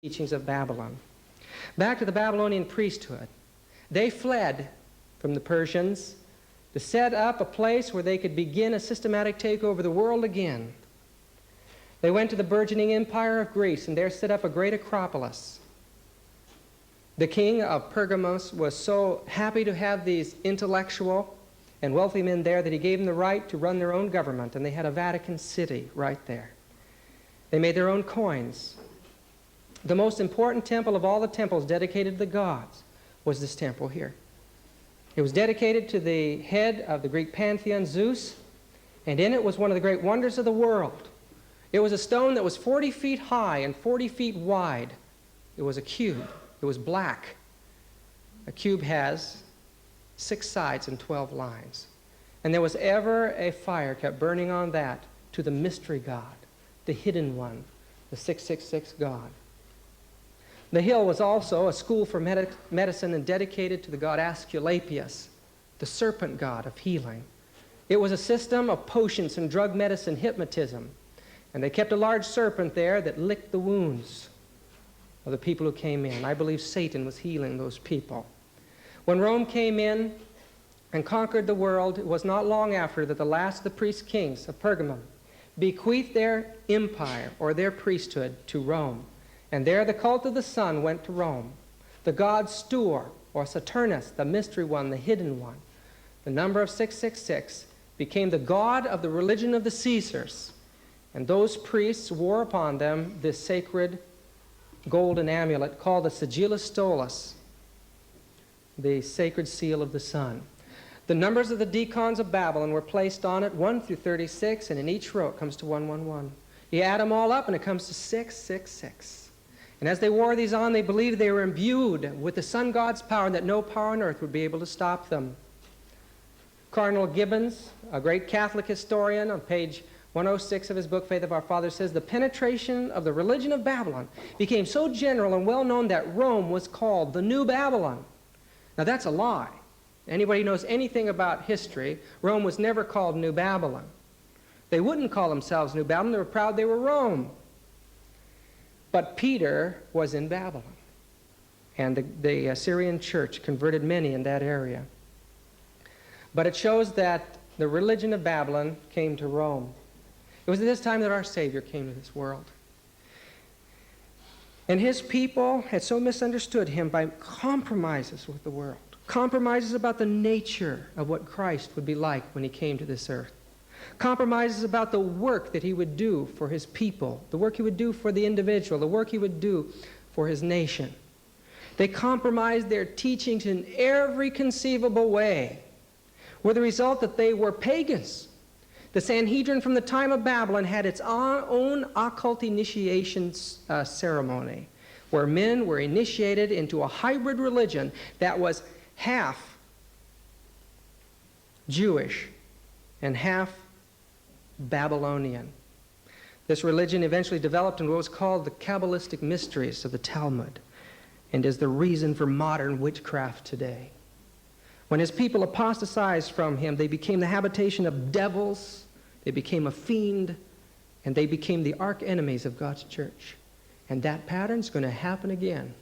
teachings of Babylon. Back to the Babylonian priesthood. They fled from the Persians to set up a place where they could begin a systematic takeover of the world again. They went to the burgeoning empire of Greece and there set up a great acropolis. The king of Pergamos was so happy to have these intellectual and wealthy men there that he gave them the right to run their own government, and they had a Vatican City right there. They made their own coins. The most important temple of all the temples dedicated to the gods was this temple here. It was dedicated to the head of the Greek pantheon, Zeus, and in it was one of the great wonders of the world. It was a stone that was 40 feet high and 40 feet wide. It was a cube. It was black. A cube has 6 sides and 12 lines. And there was ever a fire kept burning on that to the mystery God, the hidden one, the 666 God. The hill was also a school for medicine and dedicated to the god Aesculapius, the serpent god of healing. It was a system of potions and drug medicine, hypnotism. And they kept a large serpent there that licked the wounds of the people who came in. I believe Satan was healing those people. When Rome came in and conquered the world, it was not long after that the last of the priest kings of Pergamum bequeathed their empire or their priesthood to Rome. And there the cult of the sun went to Rome. The god Stur, or Saturnus, the mystery one, the hidden one, the number of 666, became the god of the religion of the Caesars. And those priests wore upon them this sacred golden amulet called the Sigillus Stolus, the sacred seal of the sun. The numbers of the decans of Babylon were placed on it, 1 through 36, and in each row it comes to 111. You add them all up and it comes to 666. And as they wore these on, they believed they were imbued with the sun god's power and that no power on earth would be able to stop them. Cardinal Gibbons, a great Catholic historian, on page 106 of his book, Faith of Our Fathers, says, the penetration of the religion of Babylon became so general and well known that Rome was called the New Babylon. Now that's a lie. Anybody who knows anything about history, Rome was never called New Babylon. They wouldn't call themselves New Babylon. They were proud they were Rome. But Peter was in Babylon. And the Assyrian church converted many in that area. But it shows that the religion of Babylon came to Rome. It was at this time that our Savior came to this world. And his people had so misunderstood him by compromises with the world. Compromises about the nature of what Christ would be like when he came to this earth. Compromises about the work that he would do for his people, the work he would do for the individual, the work he would do for his nation. They compromised their teachings in every conceivable way, with the result that they were pagans. The Sanhedrin from the time of Babylon had its own occult initiation ceremony, where men were initiated into a hybrid religion that was half Jewish and half Babylonian. This religion eventually developed into what was called the Kabbalistic mysteries of the Talmud, and is the reason for modern witchcraft today. When his people apostatized from him, they became the habitation of devils, they became a fiend, and they became the arch enemies of God's church. And that pattern's going to happen again.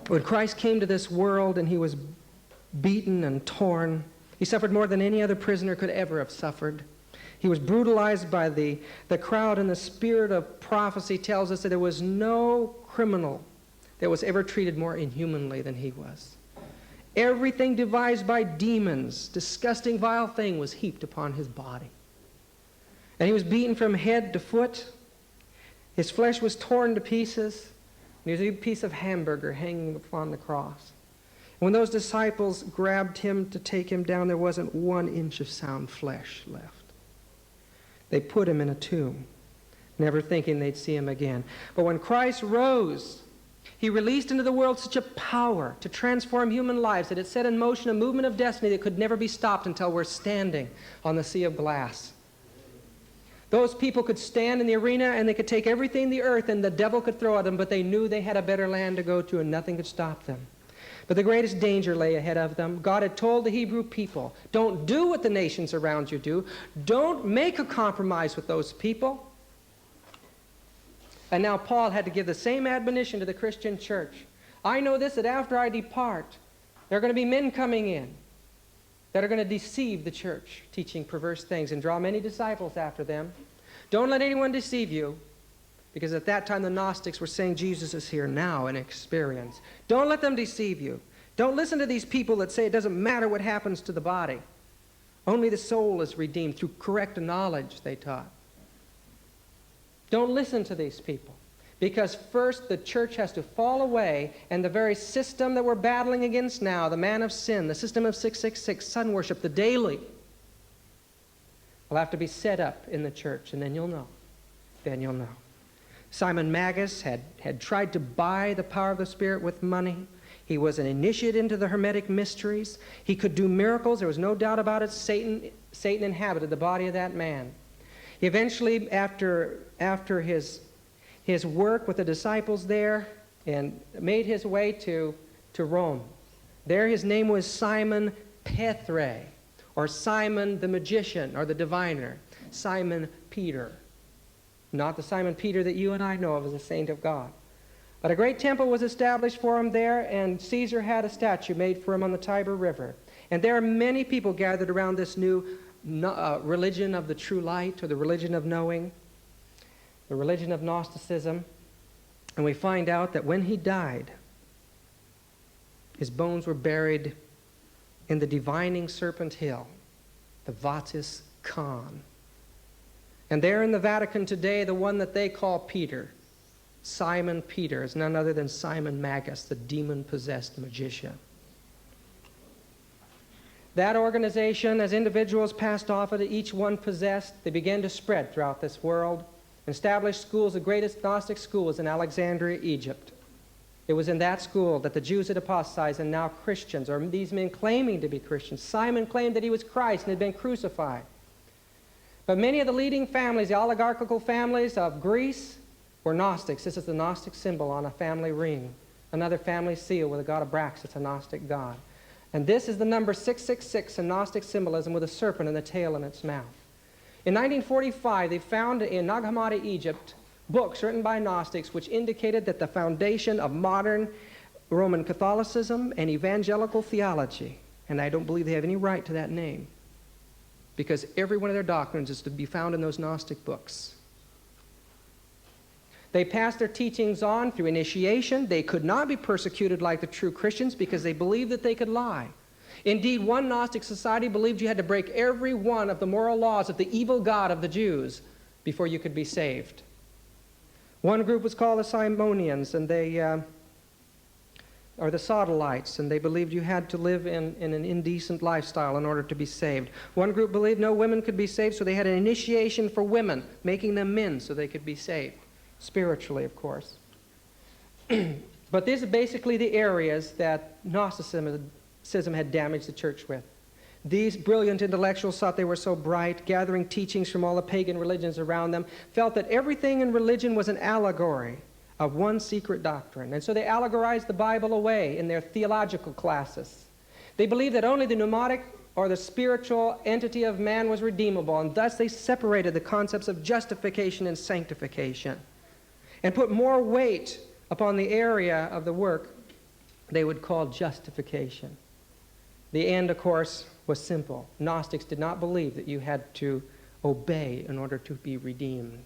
When Christ came to this world and he was beaten and torn, he suffered more than any other prisoner could ever have suffered. He was brutalized by the crowd, and the spirit of prophecy tells us that there was no criminal that was ever treated more inhumanly than he was. Everything devised by demons, disgusting, vile thing, was heaped upon his body. And he was beaten from head to foot. His flesh was torn to pieces. And there was a piece of hamburger hanging upon the cross. And when those disciples grabbed him to take him down, there wasn't 1 inch of sound flesh left. They put him in a tomb, never thinking they'd see him again. But when Christ rose, he released into the world such a power to transform human lives that it set in motion a movement of destiny that could never be stopped until we're standing on the sea of glass. Those people could stand in the arena and they could take everything in the earth and the devil could throw at them, but they knew they had a better land to go to and nothing could stop them. But the greatest danger lay ahead of them. God had told the Hebrew people, don't do what the nations around you do. Don't make a compromise with those people. And now Paul had to give the same admonition to the Christian church. I know this, that after I depart, there are going to be men coming in that are going to deceive the church, teaching perverse things and draw many disciples after them. Don't let anyone deceive you, because at that time the Gnostics were saying Jesus is here now in experience. Don't let them deceive you. Don't listen to these people that say it doesn't matter what happens to the body. Only the soul is redeemed through correct knowledge, they taught. Don't listen to these people, because first the church has to fall away, and the very system that we're battling against now, the man of sin, the system of 666, sun worship, the daily, will have to be set up in the church, and then you'll know. Then you'll know. Simon Magus had tried to buy the power of the Spirit with money. He was an initiate into the Hermetic mysteries. He could do miracles. There was no doubt about it. Satan inhabited the body of that man. He eventually, after his work with the disciples there, and made his way to Rome. There his name was Simon Pethre, or Simon the magician, or the diviner. Simon Peter. Not the Simon Peter that you and I know of as a saint of God. But a great temple was established for him there, and Caesar had a statue made for him on the Tiber River. And there are many people gathered around this new religion of the true light, or the religion of knowing, the religion of Gnosticism. And we find out that when he died, his bones were buried in the divining serpent hill, the Vatis Khan. And there in the Vatican today, the one that they call Peter, Simon Peter, is none other than Simon Magus, the demon-possessed magician. That organization, as individuals passed off it, each one possessed, they began to spread throughout this world and established schools. The greatest Gnostic school was in Alexandria, Egypt. It was in that school that the Jews had apostatized, and now Christians, or these men claiming to be Christians. Simon claimed that he was Christ and had been crucified. But many of the leading families, the oligarchical families of Greece, were Gnostics. This is the Gnostic symbol on a family ring. Another family seal with a god of Braxis, a Gnostic god. And this is the number 666 in Gnostic symbolism, with a serpent and the tail in its mouth. In 1945, they found in Nag Hammadi, Egypt, books written by Gnostics which indicated that the foundation of modern Roman Catholicism and evangelical theology, and I don't believe they have any right to that name, because every one of their doctrines is to be found in those Gnostic books. They passed their teachings on through initiation. They could not be persecuted like the true Christians because they believed that they could lie. Indeed, one Gnostic society believed you had to break every one of the moral laws of the evil god of the Jews before you could be saved. One group was called the Simonians, and or the Sodalites, and they believed you had to live in an indecent lifestyle in order to be saved. One group believed no women could be saved, so they had an initiation for women, making them men so they could be saved. Spiritually, of course. But these are basically the areas that Gnosticism had damaged the church with. These brilliant intellectuals thought they were so bright, gathering teachings from all the pagan religions around them, felt that everything in religion was an allegory of one secret doctrine. And so they allegorized the Bible away in their theological classes. They believed that only the pneumatic or the spiritual entity of man was redeemable, and thus they separated the concepts of justification and sanctification, and put more weight upon the area of the work they would call justification. The end, of course, was simple. Gnostics did not believe that you had to obey in order to be redeemed.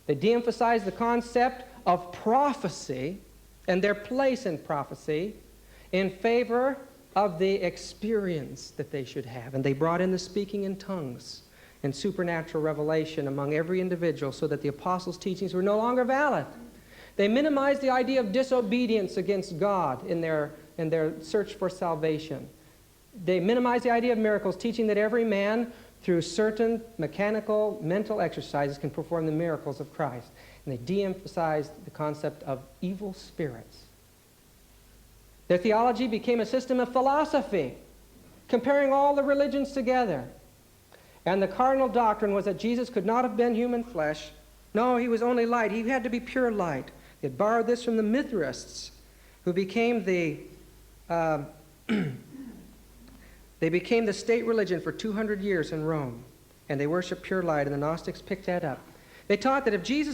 They de-emphasized the concept of prophecy and their place in prophecy in favor of the experience that they should have. And they brought in the speaking in tongues and supernatural revelation among every individual so that the apostles' teachings were no longer valid. They minimized the idea of disobedience against God in their search for salvation. They minimized the idea of miracles, teaching that every man, through certain mechanical, mental exercises, can perform the miracles of Christ. And they de-emphasized the concept of evil spirits. Their theology became a system of philosophy, comparing all the religions together. And the cardinal doctrine was that Jesus could not have been human flesh. No, he was only light. He had to be pure light. They had borrowed this from the Mithraists, who became the they became the state religion for 200 years in Rome. And they worshiped pure light, and the Gnostics picked that up. They taught that if Jesus